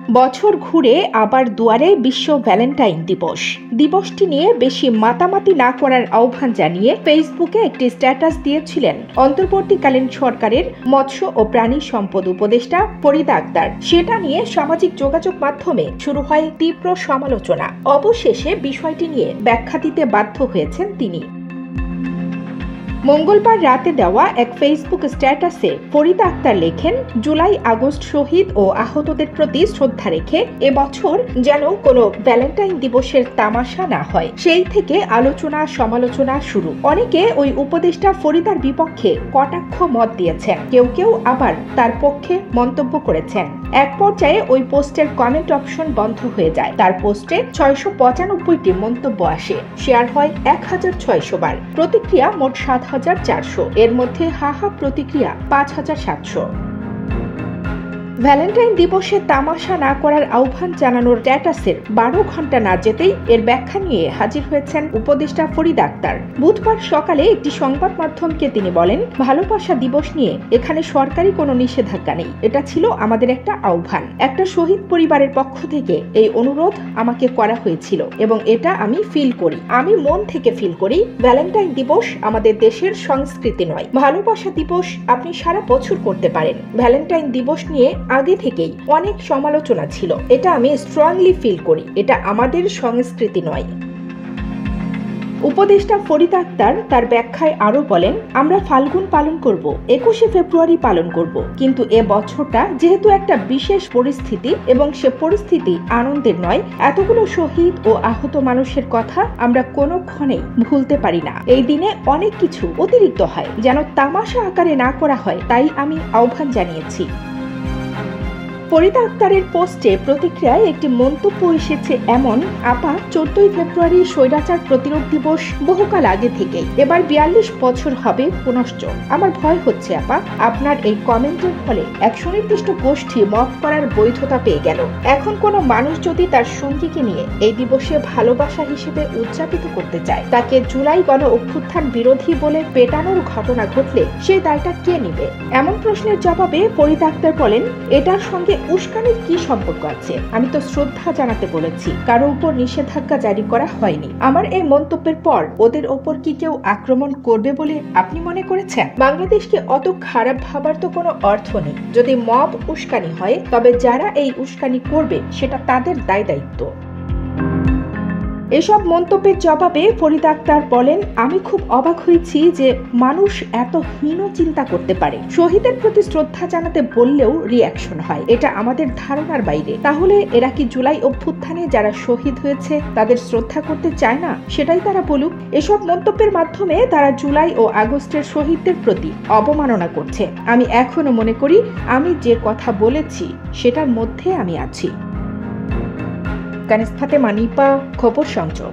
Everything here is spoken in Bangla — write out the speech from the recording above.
বছর ঘুরে আবার দুয়ারে বিশ্ব ভ্যালেন্টাইন দিবস। দিবসটি নিয়ে বেশি মাতামাতি না করার আহ্বান জানিয়ে ফেসবুকে একটি স্ট্যাটাস দিয়েছিলেন অন্তর্বর্তীকালীন সরকারের মৎস্য ও প্রাণী সম্পদ উপদেষ্টা ফরিদা আক্তার। সেটা নিয়ে সামাজিক যোগাযোগ মাধ্যমে শুরু হয় তীব্র সমালোচনা। অবশেষে বিষয়টি নিয়ে ব্যাখ্যা দিতে বাধ্য হয়েছেন তিনি। মঙ্গলবার রাতে দেওয়া এক ফেসবুক স্ট্যাটাসে ফরিদা আক্তার লেখেন, জুলাই আগস্ট শহীদ ও আহতদের প্রতি শ্রদ্ধা রেখে এবছর যেন কোনো ভ্যালেন্টাইন দিবসের তামাশা না হয়, সেই থেকে আলোচনা সমালোচনা শুরু। অনেকে ওই উপদেষ্টা ফরিদার বিপক্ষে কটাক্ষ মত দিয়েছেন, কেউ কেউ আবার তার পক্ষে মন্তব্য করেছেন। এক পর্যায়ে ওই পোস্টের কমেন্ট অপশন বন্ধ হয়ে যায়। তার পোস্টে 695টি মন্তব্য আসে, শেয়ার হয় 1600 বার, প্রতিক্রিয়া মোট 7400, এর মধ্যে হাহা প্রতিক্রিয়া 5700। ভ্যালেন্টাইন দিবসে তামাশা না করার আহ্বান জানানোর স্ট্যাটাসের 12 ঘন্টা না যেতেই এর ব্যাখ্যা নিয়ে হাজির হয়েছেন উপদেষ্টা ফরিদা আক্তার। বুধবার সকালে একটি সংবাদ মাধ্যমকে তিনি বলেন, ভালোবাসা দিবস নিয়ে এখানে সরকারি কোনো নিষেধাজ্ঞা নেই, এটা ছিল আমাদের একটা আহ্বান। একটা শহীদ পরিবারের পক্ষ থেকে এই অনুরোধ আমাকে করা হয়েছিল এবং এটা আমি ফিল করি, আমি মন থেকে ফিল করি। ভ্যালেন্টাইন দিবস আমাদের দেশের সংস্কৃতি নয়। ভালোবাসা দিবস আপনি সারা বছর করতে পারেন। ভ্যালেন্টাইন দিবস নিয়ে আগে থেকেই অনেক সমালোচনা ছিল, এটা আমি স্ট্রংলি ফিল করি, এটা আমাদের সংস্কৃতি নয়। উপদেষ্টা ফরিদা আক্তার তার ব্যাখ্যায় আরো বলেন, আমরা ফাল্গুন পালন করব, 21শে ফেব্রুয়ারি পালন করব, কিন্তু এ বছরটা যেহেতু একটা বিশেষ পরিস্থিতি এবং সে পরিস্থিতি আনন্দের নয়, এতগুলো শহীদ ও আহত মানুষের কথা আমরা কোনোক্ষণেই ভুলতে পারি না। এই দিনে অনেক কিছু অতিরিক্ত হয়, যেন তামাশা আকারে না করা হয়, তাই আমি আহ্বান জানিয়েছি। ফরিদা আক্তারের পোস্টে প্রতিক্রিয়ায় একটি মন্তব্য এসেছে এমন, আপা 14ই ফেব্রুয়ারি স্বৈরাচার প্রতিরোধ দিবস বহুকাল আগে থেকেই, এবার 42 বছর হবে পুনশ্চ। আমার ভয় হচ্ছে আপা, আপনার এই কমেন্টের ফলে এক সুনির্দিষ্ট গোষ্ঠী মত করার বৈধতা পেয়ে গেল। এখন কোনো মানুষ যদি তার সঙ্গীকে নিয়ে এই দিবসে ভালোবাসা হিসেবে উদযাপিত করতে চায়, তাকে জুলাই গণ অভ্যুত্থান বিরোধী বলে পেটানোর ঘটনা ঘটলে সেই দায়টা কে নিবে? এমন প্রশ্নের জবাবে ফরিদা আক্তার বলেন, এটার সঙ্গে উস্কানির কি সম্পর্ক আছে? আমি তো শ্রদ্ধা জানাতে বলেছি, কারো উপর নিষেধাজ্ঞা জারি করা হয়নি। আমার এই মন্তব্যের পর ওদের ওপর কি কেউ আক্রমণ করবে বলে আপনি মনে করেছেন? বাংলাদেশকে অত খারাপ ভাবার তো কোনো অর্থ নেই। যদি মব উস্কানি হয়, তবে যারা এই উস্কানি করবে সেটা তাদের দায়িত্ব। এসব মন্তব্যের জবাবে ফরিদা আক্তার বলেন, আমি খুব অবাক হয়েছি যে মানুষ এত হীন চিন্তা করতে পারে। শহীদের প্রতি শ্রদ্ধা জানাতে বললেও রিয়াকশন হয়, এটা আমাদের ধারণার বাইরে। তাহলে এরা কি জুলাই অভ্যুত্থানে যারা শহীদ হয়েছে তাদের শ্রদ্ধা করতে চায় না? সেটাই তারা বলুক। এসব মন্তব্যের মাধ্যমে তারা জুলাই ও আগস্টের শহীদদের প্রতি অবমাননা করছে। আমি এখনো মনে করি আমি যে কথা বলেছি সেটার মধ্যে আমি আছি। কানিস ফাতেমা, নিপা, খবর সংযোগ।